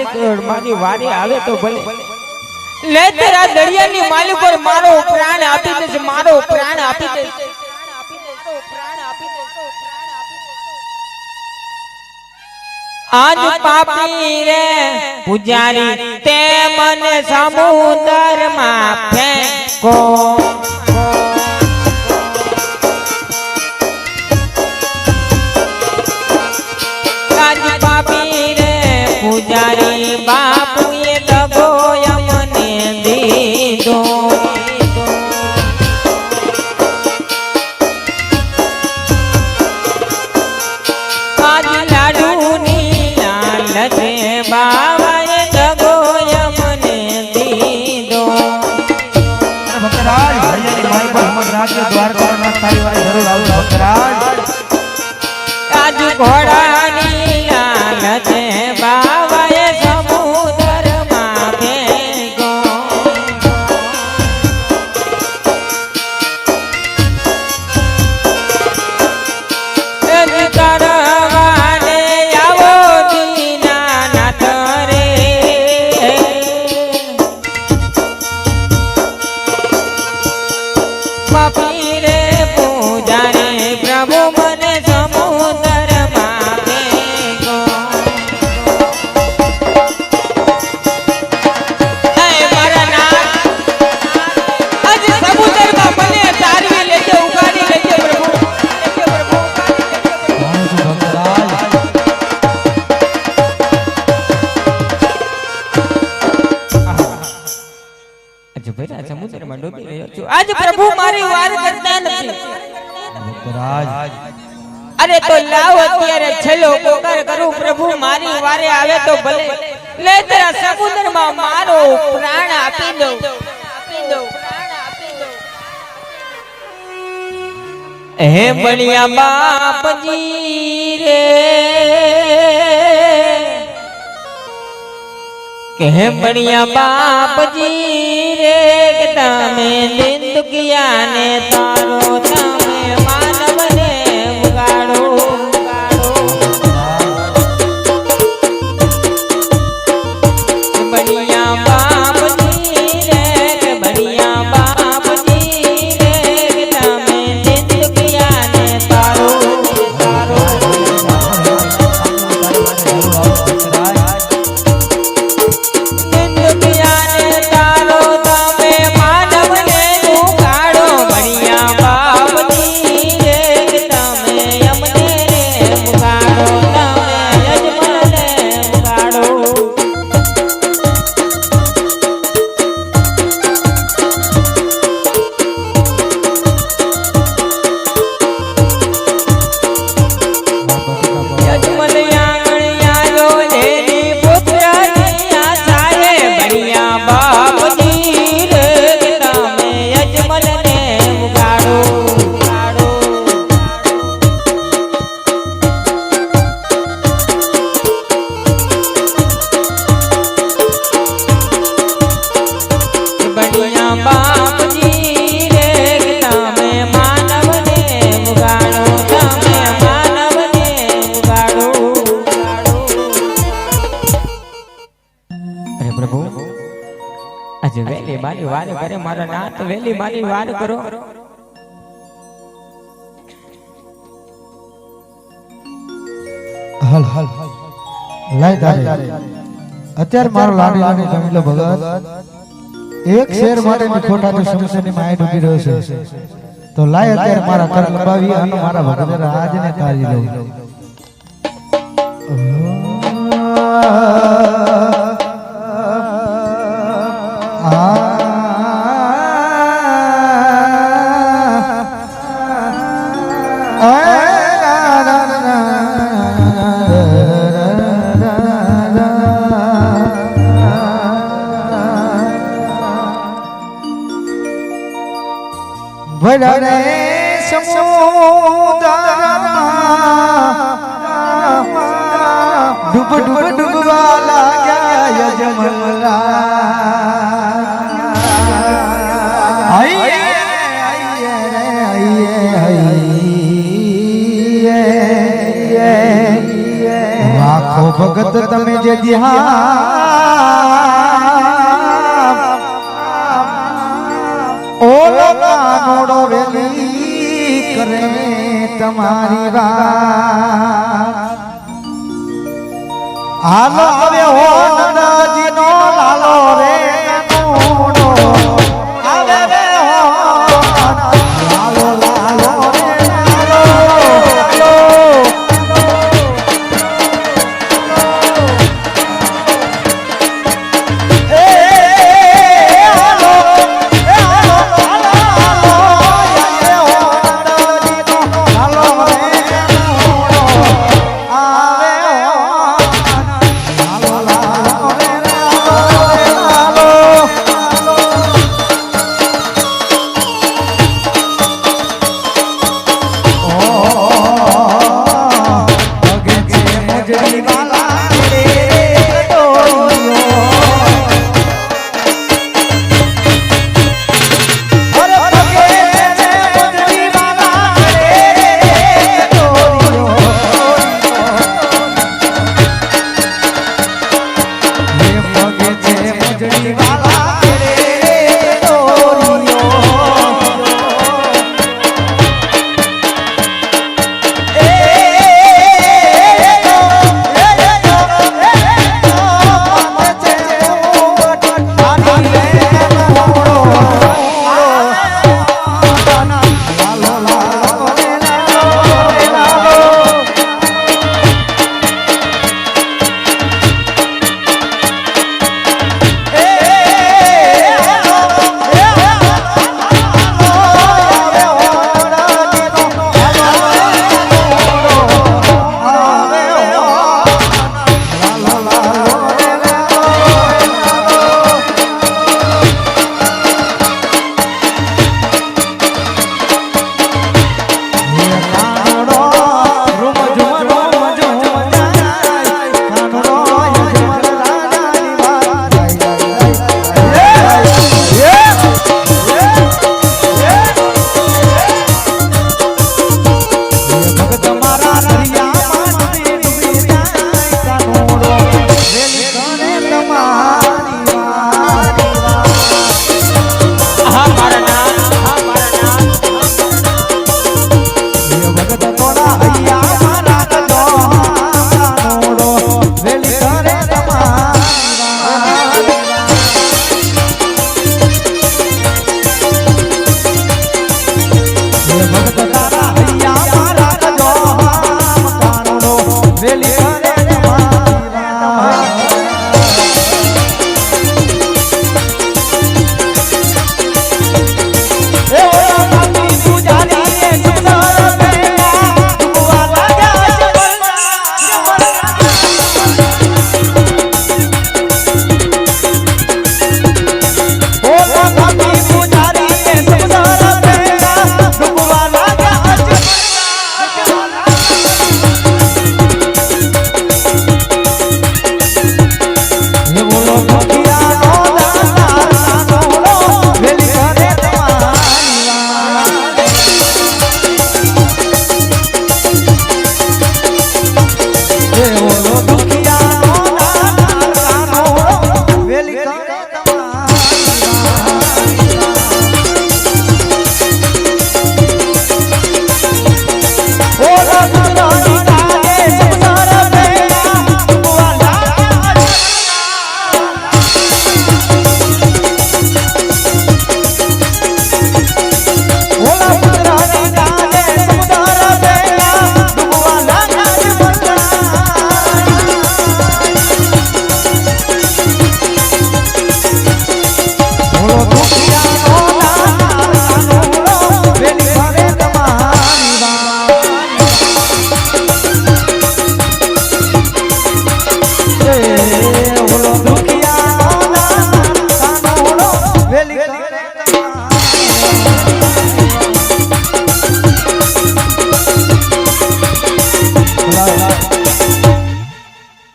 માલિક મારી વારે આવે તો ભલે લેતર આ દરિયાની માલિક પર મારો પ્રાણ આપી દે, મારો પ્રાણ આપી દે। આજ પાપી રે પૂજારી તે મને સમુદ્ર માં ફેંકો, આજ પાપી રે પૂજારી બાપુએ દગો અમને દીધો। આજ લાડુની લાલચે બાવાએ દગો અમને દીધો। ભક્તરાજ ભૈયાની માઈ પર હમદ રાખજો, દ્વારકામાં તારી વારી જરૂર આવજો ભક્તરાજ। આજ ઘોડાની લાલચે બાવાએ સમુદ્રમાં ફેંકો, કરવાને આવો દીનાનાથ રે, પાપી રે પૂજારે પ્રભુ મને સમુદ્રમાં ફેંકો। હે મારા નાથ, આજ સમુદ્રમાં મને તારવી લેજો, ઉગાડી લેજો પ્રભુ, સમુદ્રમાં ડૂબી રહ્યો છું। આજ પ્રભુ મારી વાર કરતા નથી ભક્તરાજ। અરે તો લાવ અત્યારે છેલ્લો પોકાર કરું, પ્રભુ મારી વારે આવે તો ભલે લે તેરા સમુદ્રમાં મારો પ્રાણ આપી દો। હે બળિયા બાપજી રે કે હે બળિયા બાપજી રે કે તમે નિંદકિયા ને તારો તમે માનવને ઉગાડો, બળિયા બાપજી રે કે બળિયા બાપજી રે કે તમે નિંદકિયા ને તારો વેલી મારી વાર કરે મારા નાથ, વેલી મારી વાર કરો। હલ હલ લાય તારે અત્યારે મારો લાડી લાડી જમીલો ભગત એક શેર માટે ખોટા તો સમસ્યાની માય ડૂબી રહ્યો છે, તો લાય અત્યારે મારા કર લંબાવી અને મારા ભગત રાજને તારી લઉં। વડરે સમુદ્રમાં ડૂબ ડૂબ ડૂબવા લાગ્યા યજમલા। લાખો ભગત તમે જે દિહા ઓલો કાનોડો વેલી કરે તમારી વાત હાલો આવે હો નંદજી નો લાલો રે કાનોડો આવે રે હો લાલો લાલો રે લાલો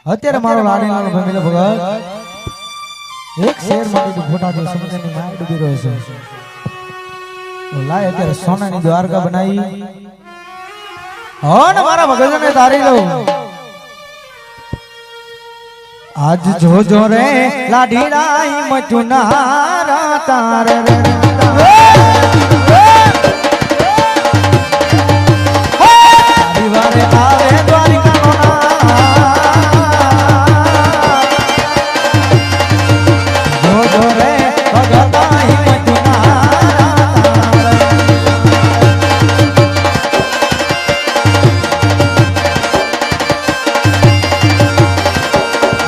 અત્યારે મારો લાડીલાલ ભમીલો ભગત એક શેર માટે ફોટા જો સમજની માય ડૂબી રહ્યો છે તો લાય અત્યારે સોનાની દ્વારકા બનાવી હો ને મારા ભગતને તારી લઉં આજ જોજો રે લાડીડા મચુનારા તાર રે દિવારે આવે દ્વારિકાનો જોજો રે ભગતાઈ મચુનારા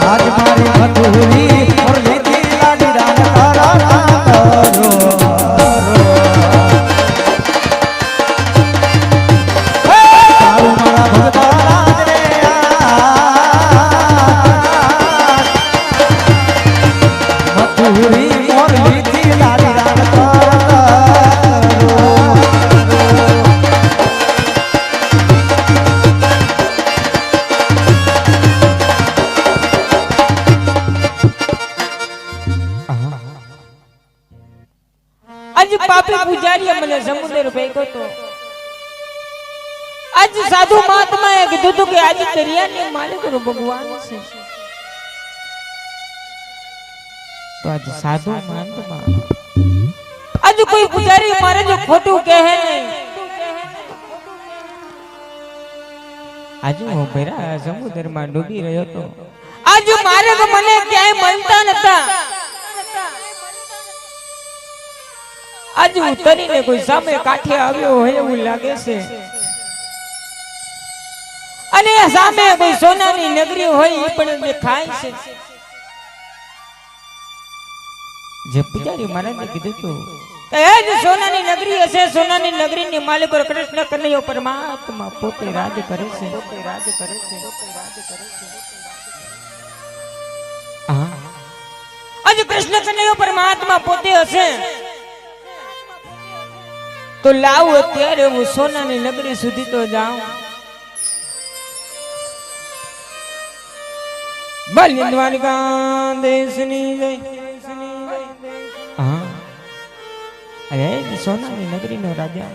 આજ મારી મધુરી મુરલીથી લાડીડા તારા કરો આજ પાપી પૂજારીએ મને સમુદ્ર ભેગો તો આજ સાધુ મહાત્માએ કીધું હતું કે આજ દરિયાની માલિકનો ભગવાન છે તો આજ સાધુ મહાત્મા આજ કોઈ પૂજારી મારે જો ખોટું કહે નહીં આજ હું ભેરા સમુદ્રમાં ડૂબી રહ્યો તો આજ મારે તો મને ક્યાંય મળતા નતા આજ ઉતરીને કોઈ સામે કાઠે આવ્યો હોય એવું લાગે છે અને સામે કોઈ સોનાની નગરી હોય એ પણ દેખાય છે જે પૂજારી મહારાજે કીધું હતું કે એ જ સોનાની નગરી હશે સોનાની નગરીની માલિક કૃષ્ણ કનૈયો પરમાત્મા પોતે રાજ કરે છે આજ કૃષ્ણ કનૈયો પરમાત્મા પોતે હશે તો લાવ અત્યારે હું સોનાની નગરી સુધી તો જાઉં બલિ દ્વારકા દેશની જય હા અરે સોનાની નગરીનો રાજા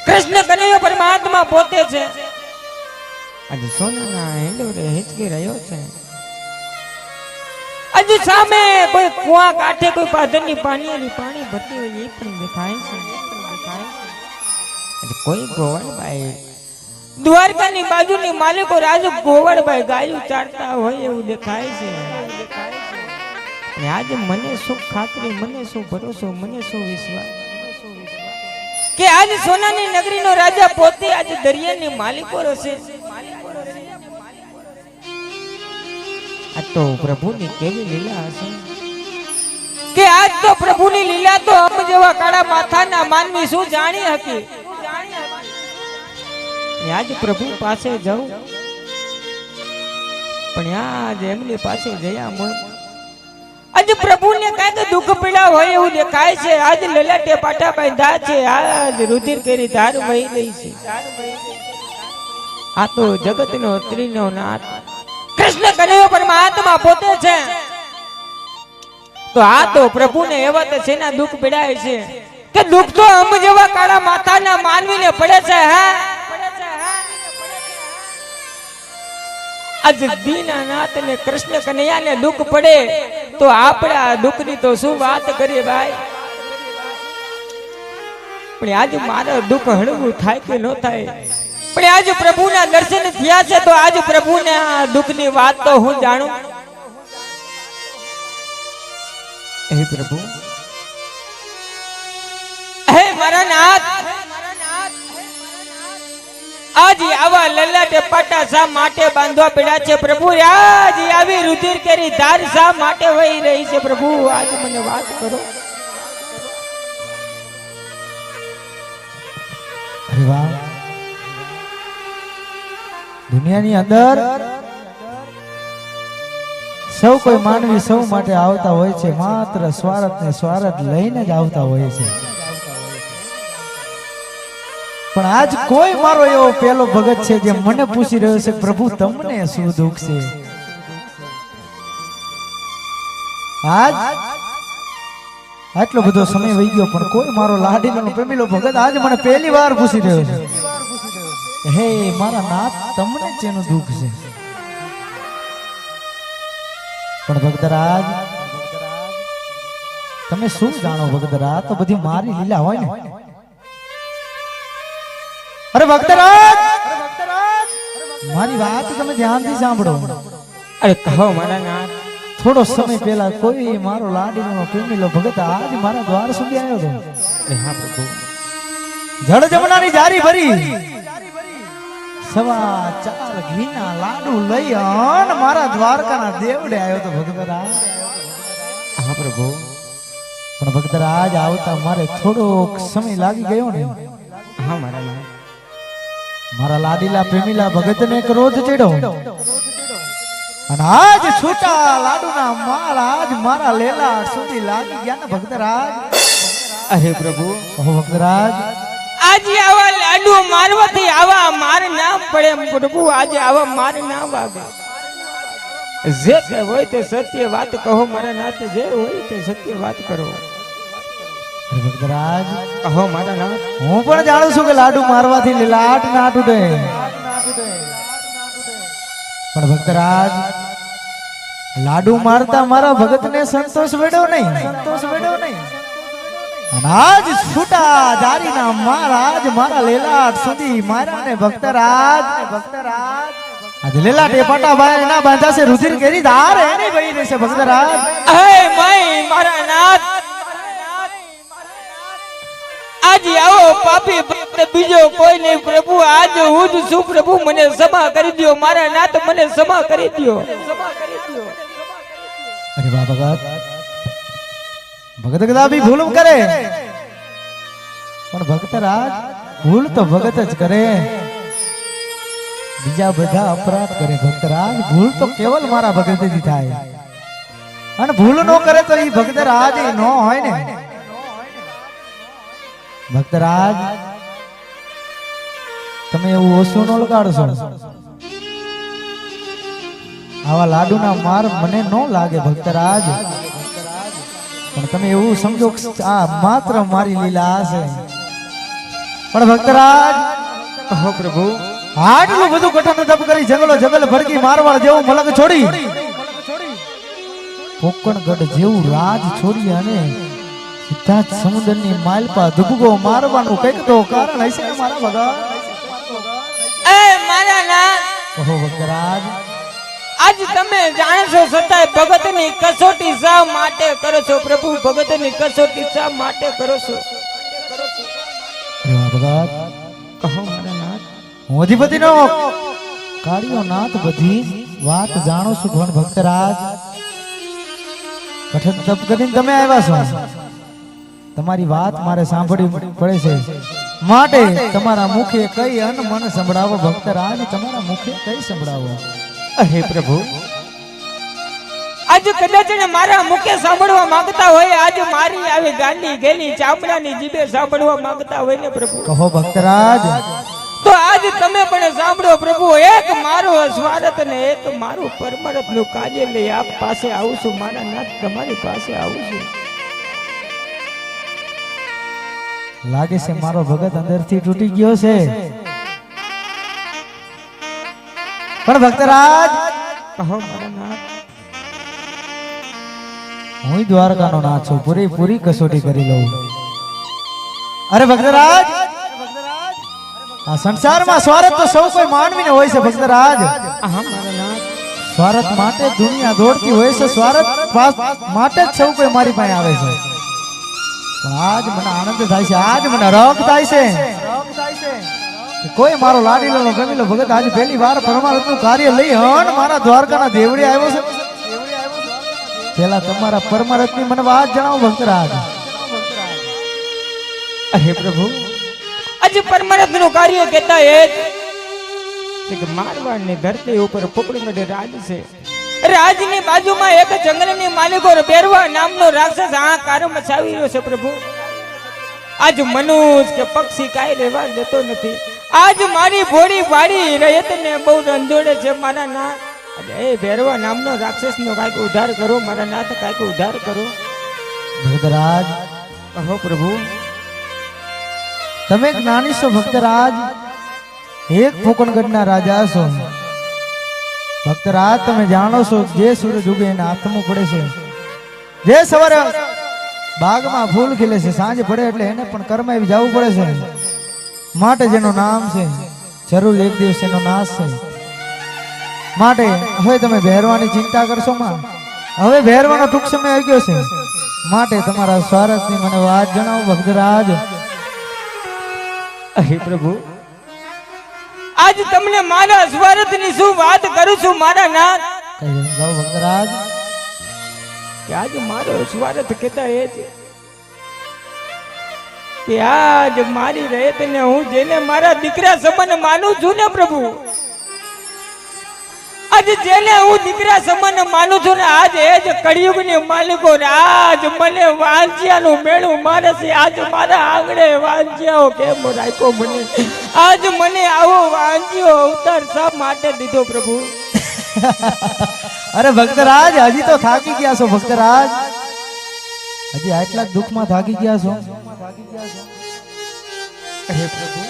કૃષ્ણ કનૈયો પરમાત્મા પોતે છે આજે સોનાના હેંડોરે હિંચકી રહ્યો છે આજે સામે કોઈ કુવા કાંઠે કોઈ પાદરની પાણી ભરતી હોય એ પણ દેખાય છે કોઈ ગોવળભાઈ દ્વારકાની બાજુની માલિકો રાજુ ગોવળભાઈ ગાયું ચારતા હોય એવું દેખાય છે અને આજે મને શું ખાતરી મને શું ભરોસો મને શું વિશ્વાસ કે આજ સોનાની નગરીનો રાજા પોતે આજે દરિયાની માલિકો હશે આ તો પ્રભુની કેવી લીલા હશે કે આજ તો પ્રભુની લીલા તો અમ જેવા કાળા માથાના માનવી શું જાણી હતી આજ પ્રભુ પાસે જાઉં પણ આજ એમની પાસે જયા મન આજ પ્રભુને કાંઈક દુઃખ પીડા હોય એવું દેખાય છે આજ લલાટે પાટા બાંધ્યા છે આજ રુધિર કેરી ધાર વહી રહી છે આ તો જગતનો ત્રિનો નાથ કૃષ્ણ કનૈયો પરમાત્મા પોતે છે તો આ તો પ્રભુને એવા તો સેના દુઃખ પીડાય છે કે દુઃખ તો અમ જેવા કાળા માથાના માનવીને પડે છે હા આજ દીનાનાથ ને કૃષ્ણ કનૈયાને દુઃખ પડે તો આપણા દુઃખની તો શું વાત કરીએ ભાઈ પણ આજ મારા દુઃખ હળવું થાય કે ન થાય પણ આજ પ્રભુના દર્શન થયા છે તો આજ પ્રભુને આ દુઃખની વાત તો હું જાણું હે પ્રભુ હે મારા નાથ આજ આવા લલાટે પાટા શા માટે બાંધવા પડ્યા છે પ્રભુ આજ આવી રુધિર કેરી ધાર શા માટે વહી રહી છે પ્રભુ આજ મને વાત કરો અરે વાહ દુનિયાની અંદર સૌ કોઈ માનવી સૌ માટે આવતા હોય છે માત્ર સ્વાર્થ ને સ્વાર્થ લઈને જ આવતા હોય છે પણ આજ કોઈ મારો એવો પેલો ભગત છે જે મને પૂછી રહ્યો છે પ્રભુ તમને શું દુઃખ છે આજ આટલો બધો સમય વહી ગયો પણ કોઈ મારો લાડીનો પ્રેમીલો ભગત આજ મને પહેલી વાર પૂછી રહ્યો છે હે મારા નાથ તમને જેનું દુઃખ છે પણ ભક્તરાજ તમે શું જાણો ભક્તરાજ, તો બધી મારી લીલા હોય ને. અરે ભક્તરાજ મારી વાત તમે ધ્યાનથી સાંભળો. અરે કહો મારા નાથ. થોડો સમય પહેલા કોઈ મારો લાડીનો પ્રેમીલો ભગત આજ મારા દ્વાર સુધી આવ્યો હતો. અરે હા પ્રભુ. જળ જમનાની જારી ભરી 4.25 ઘીના લાડુ લઈ અને મારા દ્વારકાના દેવડે આવ્યો તો ભક્તરાજ. હા પ્રભુ. પણ ભક્તરાજ આવતા મારે થોડોક સમય લાગી ગયો ને. હા મારા નાથ. મારા લાડીલા પ્રેમીલા ભગતને ક્રોધ ચડ્યો અને આજ છૂટા લાડુના માળ આજ મારા લેલા સુધી લાગી ગયા ને ભક્તરાજ. અરે પ્રભુ. ઓહો ભક્તરાજ આજે આવા લાડુ મારવાથી આવા માર ના પડે પ્રભુ. આજે આવા માર ના વાગે. જે કઈ હોય તે સત્ય વાત કહો મારા નાથ. જે હોય તે સત્ય વાત કરો. અરે ભક્તરાજ કહો મારા નાથ. હું પણ જાણું છું કે લાડુ મારવાથી લીલાટ ના તૂટે, પણ ભક્તરાજ લાડુ મારતા મારા ભગતને સંતોષ વેડ્યો નહીં. અને આજ છૂટા જારીના મહારાજ મારા લેલાટ સુધી માર્યા ને ભક્તરાજ. આજે લેલાટ એ પાટાભાઈ ના બાંધાશે રુધિર કેરી ધાર એની વહી રહેશે ભક્તરાજ. હે માય મારા નાથ. આજે આવો પાપી ભક્ત બીજો કોઈ નહીં પ્રભુ. આજ હું જ છું પ્રભુ. મને ક્ષમા કરી દો મારા નાથ. મને ક્ષમા કરી દો. અરે વાહ ભગત. ભગત કદાપી ભૂલ કરે પણ ભક્તરાજ ભૂલ તો ભગત જ કરે, બીજા બધા અપરાધ કરે. ભક્તરાજ ભૂલ તો કેવલ મારા ભગતથી થાય. અને ભૂલ નો કરે તો એ ભક્તરાજ ન હોય ને. ભક્તરાજ તમે એવું ઓછું ન લગાડશો. આવા લાડુના માર મને ન લાગે ભક્તરાજ, પણ તમે એવું સમજો આ માત્ર મારી લીલા છે. પણ ભક્તરાજ કહો પ્રભુ. આટલું બધું કઠણ તપ કરી જંગલો જંગલ ભડકી મારવાડ જેવું મલક છોડી પોકણગઢ જેવું રાજ છોડી અને સીધા જ સમુદ્રની માલપા દુબગો મારવાનું કઈક તો કારણ હશે ને મારા ભગત. એ મારા નાથ. કહો ભક્તરાજ. આજ તમે જાણશો છતાંય ભગતની કસોટી શા માટે કરો છો પ્રભુ? ભગતની કસોટી શા માટે કરો છો? ભગત કહો મારા નાથ. હું અધિપતિનો કાળિયો નાથ બધી વાત જાણું છું. પણ ભક્તરાજ કઠણ તપ કરીને તમે આવ્યા છો, તમારી વાત મારે સાંભળવી પડે છે. માટે તમારા મુખે કઈ અન મન સંભળાવો ભક્તરાજ. તમારા મુખે કઈ સંભળાવો. અહે પ્રભુ. આજ કદાચ મારા મુખે સાંભળવા માંગતા હોય, આજ મારી આવી ગાંડી ગેલી ચામડાની જીભે સાંભળવા માંગતા હોય ને પ્રભુ, કહો ભક્તરાજ. તો આજ તમે પણ સાંભળો પ્રભુ. એક મારો સ્વાર્થ ને એક મારું પરમાર્થ નું કાર્ય લઈ આપ પાસે આવું છું મારા નાથ. તમારી પાસે આવું છું. લાગે છે મારો ભગત અંદરથી તૂટી ગયો છે. પણ ભક્તરાજ કહો મારા નાથ. હું દ્વારકાનો નાથ છું. પૂરી કસોટી કરી લઉં. અરે ભક્તરાજ આ સંસારમાં સ્વાર્થ તો સૌ કોઈ માનવીને હોય છે ભક્તરાજ. સ્વાર્થ માટે દુનિયા દોડતી હોય છે. સ્વાર્થ માટે જ સૌ કોઈ મારી પાસે આવે છે. પણ આજ મને આનંદ થાય છે, આજ મને રખ થાય છે કે કોઈ મારો લાડીલો ગમીલો ભગત આજ પહેલી વાર પરમાર્થનું કાર્ય લઈ હન મારા દ્વારકાના દેવડે આવ્યો છે. પેલા તમારા પરમાર્થની મને વાત જણાવો ભક્તરાજ. અરે પ્રભુ, આજે પરમાર્થનું કાર્ય કહેતા એ કે મારવાડની ધરતી ઉપર પોકળગઢ રાજ છે. રાજની બાજુમાં એક જંગલની માલિકો બેરવા નામનો રાક્ષસ આ કારમ મચાવી રહ્યો છે પ્રભુ. આજ મનુષ્ય કે પક્ષી કાઈ રહેવા દેતો નથી. આજ મારી ભોળી ભાડી રયતને બહુ રંધોડે છે મારા નાથ. એ બેરવા નામનો રાક્ષસનો કાંઈક ઉદ્ધાર કરો મારા નાથ. કાંઈક ઉદ્ધાર કરો ભક્તરાજ. કહો પ્રભુ. તમે જ્ઞાની છો ભક્તરાજ. એક પોકણગઢના રાજા છો, ભક્તરાજ તમે જાણો છો જે સૂરજ ઉગે એને હાથમાં પડે છે, જે સવારે બાગમાં ફૂલ ખીલે છે સાંજ પડે એટલે એને પણ કરમાવી જવું પડે છે. માટે જેનું નામ છે જરૂર એક દિવસ એનો નાશ છે. માટે હવે તમે ભેરવાની ચિંતા કરશો માં, હવે ભેરવાનો ટૂંક સમય આવી ગયો છે. માટે તમારા સ્વાર્થની મને વાત જણાવો ભક્તરાજ. અહે પ્રભુ, આજ તમને મારા સ્વાર્થની શું વાત કરું છું મારા નાથ. કહી જાઓ ભક્તરાજ. કે આજ મારો સ્વાર્થ કહેતા એ છે કે આજ મારી રહેતને હું જેને મારા દીકરા સમાન માનું છું ને પ્રભુ, આજ જેને હું દીકરા સમાન માનું છું ને, આજ એ જ કળિયુગની માલિકો ને આજ મને વાંજિયાનું મેળું મારે છે. આજ મારા આંગણે વાંજિયાઓ કેમ રાખ્યો મને, આજ મને આવો વાંજિયો અવતાર શા માટે દીધો પ્રભુ. અરે ભક્તરાજ હજી તો થાકી ગયા છો ભક્તરાજ, હજી આટલા જ દુઃખમાં થાકી ગયા છો. અરે પ્રભુ,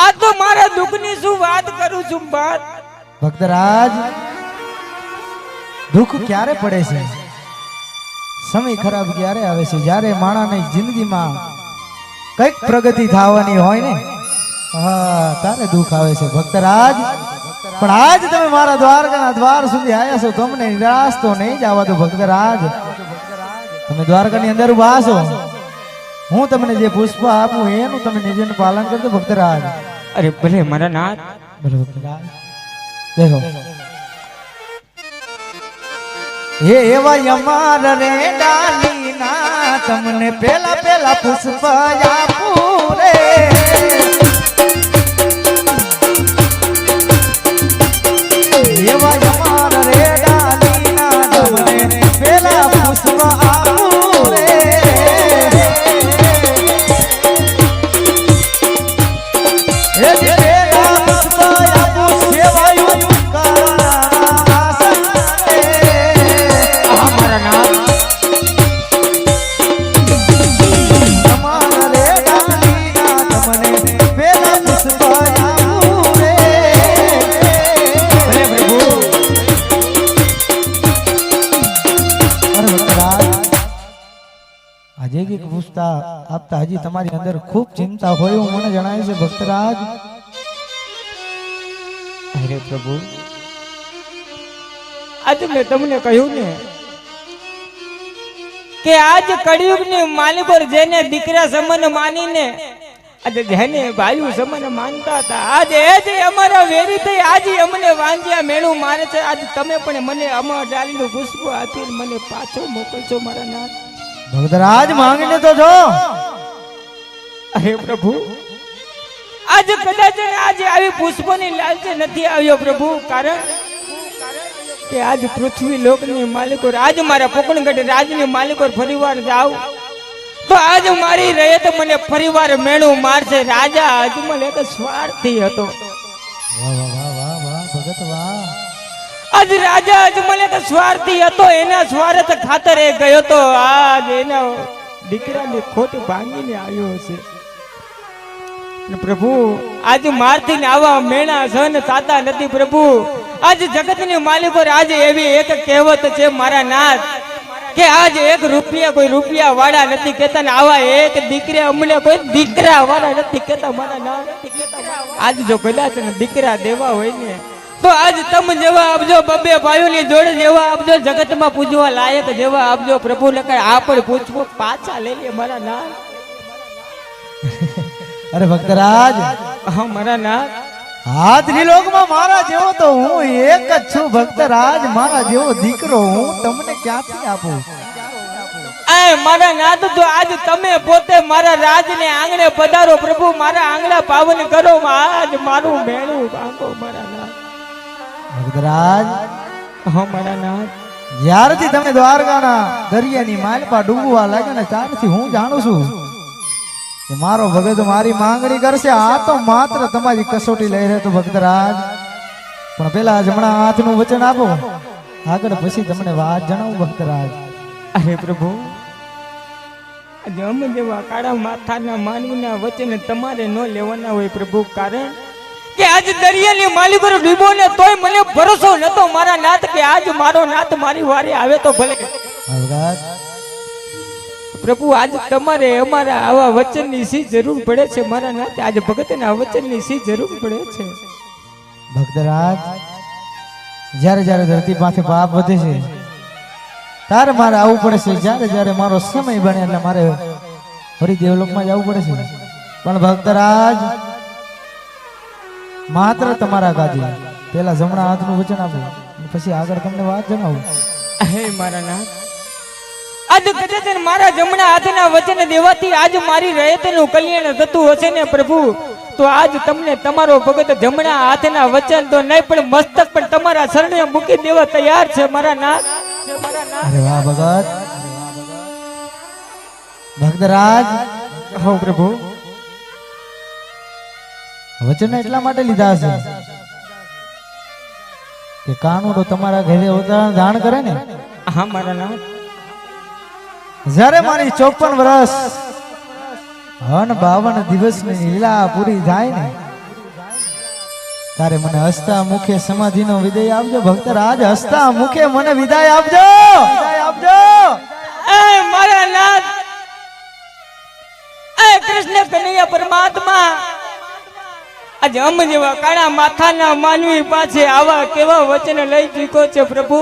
આ તો મારા દુઃખની શું વાત કરું છું બાત. ભક્તરાજ દુઃખ ક્યારે પડે છે, સમય ખરાબ ક્યારે આવે છે, જ્યારે માણસની જિંદગીમાં કઈક પ્રગતિ થવાની હોય ને, હા તારે દુઃખ આવે છે ભક્તરાજ. પણ આજ તમે મારા દ્વારકાના દ્વાર સુધી આવ્યા છો, તમને નિરાશ તો નહીં જ આવવા દો ભક્તરાજ. તમે દ્વારકાની અંદર ઉભા છો, હું તમને જે પુષ્પ આપું એનું તમે નિજનું પાલન કરજો ભક્તરાજ. અરે ભલે મારા નાથ. ભલે ભક્તરાજ. દેખો હે એવા યમાર રે ડાલીના તમને પેલા પેલા પુષ્પ આપું રે. એવા યમાર રે ડાલીના તમને પેલા પુષ્પ આપું રે. હે પેલા પુષ્પ આપું સેવાયું આપતા હજી તમારી અંદર ખૂબ ચિંતા હોય એવું મને જણાય છે ભક્તરાજ. અરે પ્રભુ, આજે મેં તમને કહ્યું ને કે આજ કળિયુગની માલિકો જેને દીકરા સમાન માનીને, આજે જેને ભાઈઓ સમાન માનતા હતા, આજે એ જ અમારા વેરી થઈ આજે અમને વાંજ્યા મેળું મારે છે. આજે તમે પણ મને અમર ડાલીનું પુષ્પ આપીને મને પાછો મોકલશો મારા નાથ. ભક્તરાજ માંગીને તો જો. અરે પ્રભુ, આજ કદાચ આજે આવી પુષ્પોની લાલચ નથી આવ્યો પ્રભુ, કારણ કે આજ પૃથ્વી લોકની માલિકો, આજ મારા પોકણગઢ રાજની માલિકો ફરીવાર જાવ તો આજ મારી રહે તો મને ફરીવાર મેળું મારશે. રાજા અજમલ એક સ્વાર્થી હતો. વાહ વાહ વાહ વાહ ભગત વાહ. આજ રાજા અજમલ એક સ્વાર્થી હતો, એના સ્વાર્થ ખાતર એ ગયો તો આજ એના દીકરાની ખોટ ભાંગીને આવ્યો છે. પ્રભુ આજ મારથી ને આવા મેણા સહન થતા નથી પ્રભુ. આજ જગતની માલિકો આજે એવી એક કહેવત છે મારા નાથ કે આજ એક રૂપિયા કોઈ રૂપિયા વાળા નથી કહેતા ને આવા એક દીકરા અમને કોઈ દીકરા વાળા નથી કહેતા મારા નાથ. આજ જો કદાચ દીકરા દેવા હોય ને તો આજ તમે જેવા આપજો, બબે ભાઈઓની જોડે જેવા આપજો, જગતમાં પૂજવા લાયક જેવા આપજો પ્રભુ. નકર આ પણ પૂછવું પાછા લઈ લે મારા નાથ. અરે ભક્તરાજ, હા મારા નાથ. આ ત્રિલોકમાં મારા જેવો તો હું એક જ છું ભક્તરાજ. મારા જેવો દીકરો હું તમને ક્યાંથી આપું. મારા નાથ તો આજ તમે પોતે મારા રાજને આંગણે પધારો પ્રભુ, મારા આંગણા પાવન કરો, આજ મારું મેળું ભાંગો મારા નાથ. ભક્તરાજ, હા મારા નાથ. જ્યારથી તમે દ્વારકાના દરિયાની માલપા ડૂબવા લાગ્યા ને ત્યારથી હું જાણું છું કે મારો ભગત મારી માંગણી કરશે. આ તો માત્ર તમારી કસોટી લઈ રહ્યો તો ભક્તરાજ. પણ પેલા જમણા હાથનું વચન આપો, આગળ પછી તમને વાત જણાવું ભક્તરાજ. અરે પ્રભુ, જમ જેવા કાળા માથાના માનવીના વચન તમારે ન લેવાના હોય પ્રભુ, કારણ કે આજ દરિયાની માલિકો ડૂબો ને તોય મને ભરોસો નતો મારા નાથ કે આજ મારો નાથ મારી વારે આવે તો ભલે. ભગત પ્રભુ આજ તમારે અમારા આવા વચનની સી જરૂર પડે છે મારા નાથ. આજ ભગતના વચનની સી જરૂર પડે છે. ભક્તરાજ જ્યારે જ્યારે ધરતી પાસે પાપ વધે છે તારે મારે આવવું પડે છે. જ્યારે જ્યારે મારો સમય બને એટલે મારે ફરી દેવલોકમાં જવું પડે છે. પણ ભક્તરાજ માત્ર તમારા ગાદી પેલા જમણા હાથનું વચન આપો પછી આગળ તમને વાત જણાવું. હે મારા નાથ, આજ કદાચ મારા જમણા હાથના વચન દેવાથી આજ મારી રયતનું કલ્યાણ થતું હશે ને પ્રભુ, તો આજ તમને તમારો ભગત જમણા હાથના વચન તો નહીં પણ મસ્તક પણ તમારા શરણે મૂકી દેવા તૈયાર છે મારા નાથ. અરે વાહ ભગત. ભક્તરાજ હો પ્રભુ, વચન એટલા માટે લીધા છે કે કાનુડો તમારા ઘરે અવતરણ ધારણ કરે ને, હા મારા નાથ, જ્યારે મારી 54 વર્ષ અને 52 દિવસની લીલા પૂરી થાય ને ત્યારે મને હસતા મુખે સમાધિનો વિદાય આપજો. ભક્તરાજ હસતા મુખે મને વિદાય આપજો. એ મારા નાથ, એ કૃષ્ણ કનૈયા પરમાત્મા આજ અમ જેવા કાળા માથાના માનવી પાસે આવા કેવા વચન લઈ ચૂક્યો છે પ્રભુ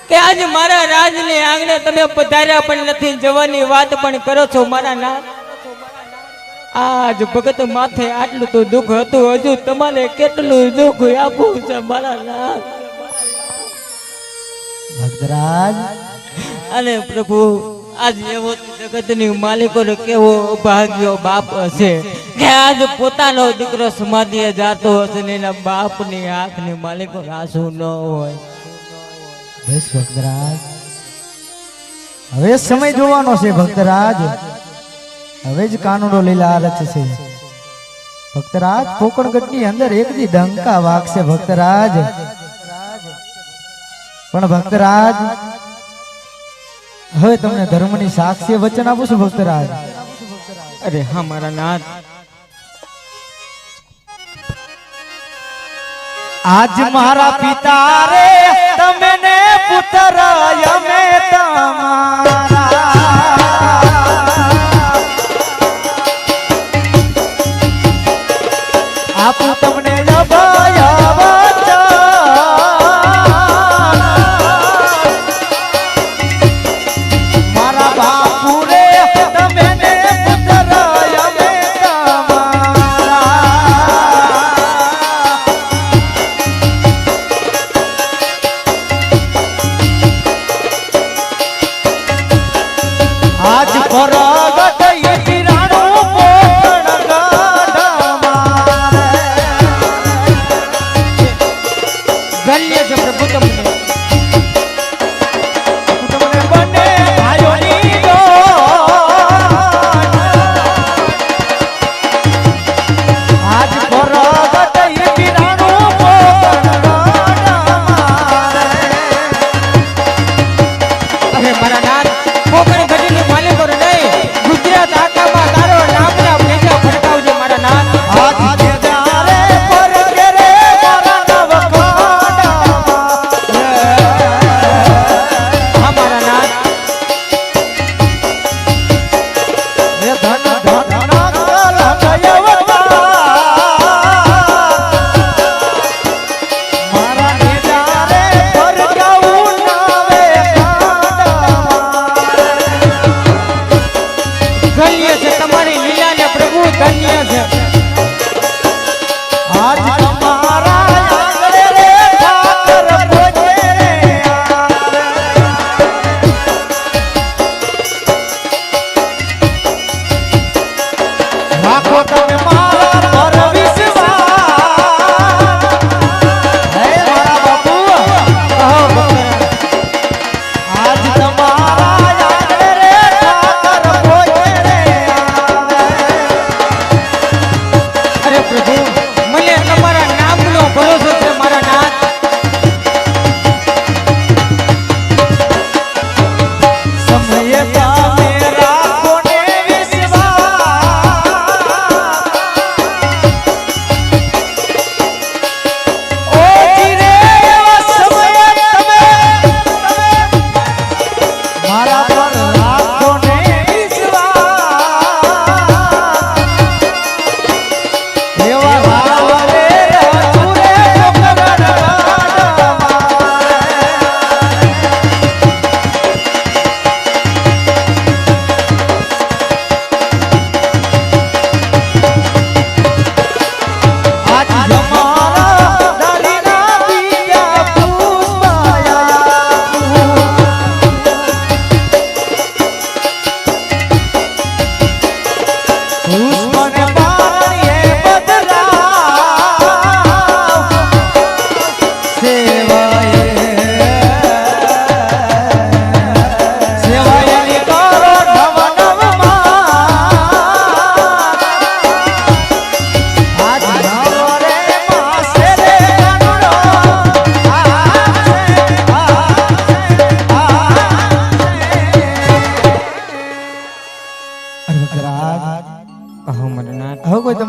કે આજ મારા રાજને આંગણે તમે પધાર્યા પણ નથી, જવાની વાત પણ કરો છો મારા નાથ. આજ ભગત માથે આટલું તો દુઃખ હતું, હજુ તમારે કેટલું દુઃખ આપવું છે મારા નાથ. ભક્તરાજ અને પ્રભુ આજ એવો જગતની માલિકો કેવો ભાગ્યો બાપ હશે કે આજ પોતાનો દીકરો સમાધિએ જાતો હશે ને એના બાપની આંખની માલિકો આંસુ ન હોય. બસ ભક્તરાજ હવે સમય જોવાનો છે. ભક્તરાજ હવે જ કાનુડો લીલા રચશે. ભક્તરાજ પોકણગઢની અંદર એક દી ડંકા વાગશે ભક્તરાજ. પણ ભક્તરાજ હવે તમને ધર્મની સાક્ષી વચન આપું છું ભક્તરાજ. અરે હા મારા નાથ, આજ મારા પિતા રે તમે ને પુત્ર અમે તમારા આપું તમને અભય વચન. મારા બાપુ રે તમે ને પુત્ર અમે તમારા આજ પરગટ ઈરાણું પોકણ ધન્ય છે પ્રભુ તમને. તમને બને ભાઈઓની દોડ. આજ પરગટ ઈરાણું પોકણ અરે મારા નાથ, કોકણ ગઢની માલિકો નહીં, ગુજરાત આખામાં તારો નામના ભેગા ફરકાવજે મારા નાથ. આજ ત્યારે પર કરે મારા નવખાડા.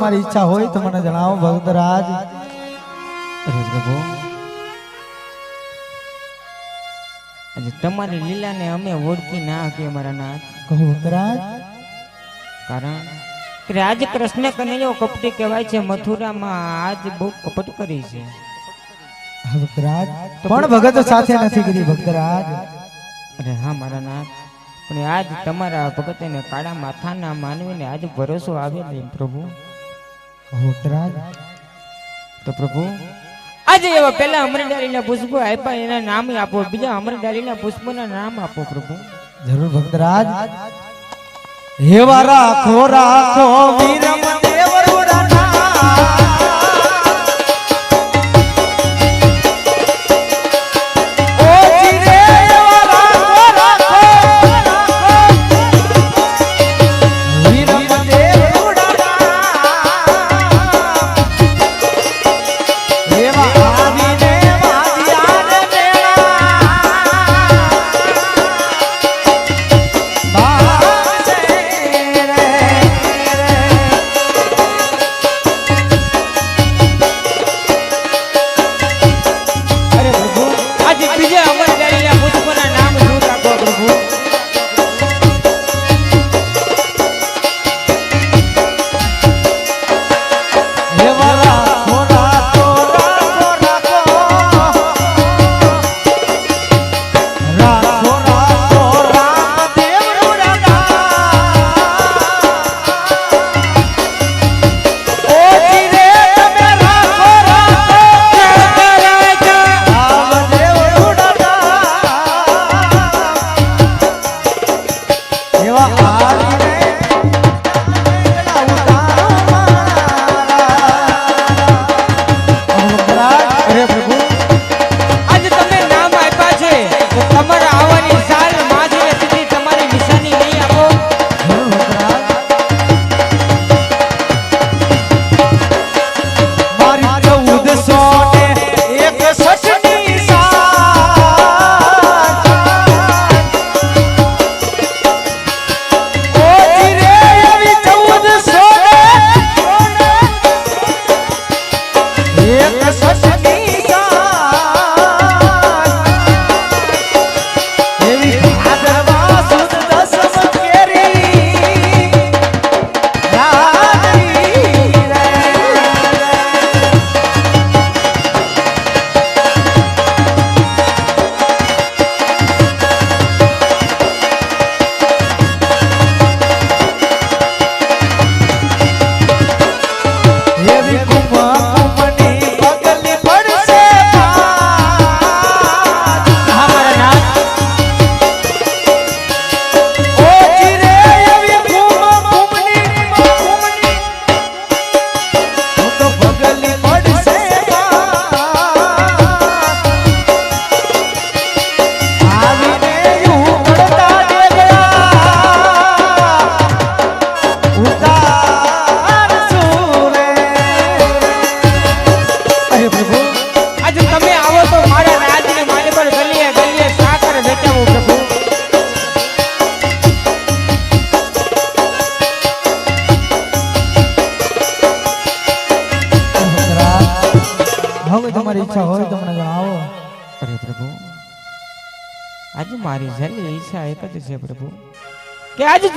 તમારી ઈચ્છા હોય તો મને જણાવો ભક્તરાજ. અરે પ્રભુ, આજે તમારી લીલાને અમે ઓળખી ના શકીએ મારા નાથ. કહો ભક્તરાજ. કારણ કે આજ કૃષ્ણ કનૈયો કપટી કહેવાય છે. મથુરામાં આજ બહુ કપટ કરી છે. હા ભક્તરાજ, પણ ભગત સાથે નથી કરી ભક્તરાજ. અરે હા મારા નાથ, પણ આજ તમારા ભગતને કાળા માથાના માનવીને આજ ભરોસો આવે નહીં પ્રભુ. કહો ભક્તરાજ. તો પ્રભુ, આજે એવા પહેલા અમરડાલીના પુષ્પો આપ્યા, એના નામ આપો. બીજા અમરડાલીના પુષ્પોના નામ આપો પ્રભુ. જરૂર ભક્તરાજ. એવા રાખો રાખો વીરમ દેવરુડાના. ઓ જીરે એવા રાખો રાખો વીરમ દેવરુડાના. એવા આવીને વાદિયાને તમારી ઈચ્છા હોય તો મને જણાવો. અરે પ્રભુ, આજે મારી છેલ્લી ઈચ્છા એક જ છે પ્રભુ, કે આજે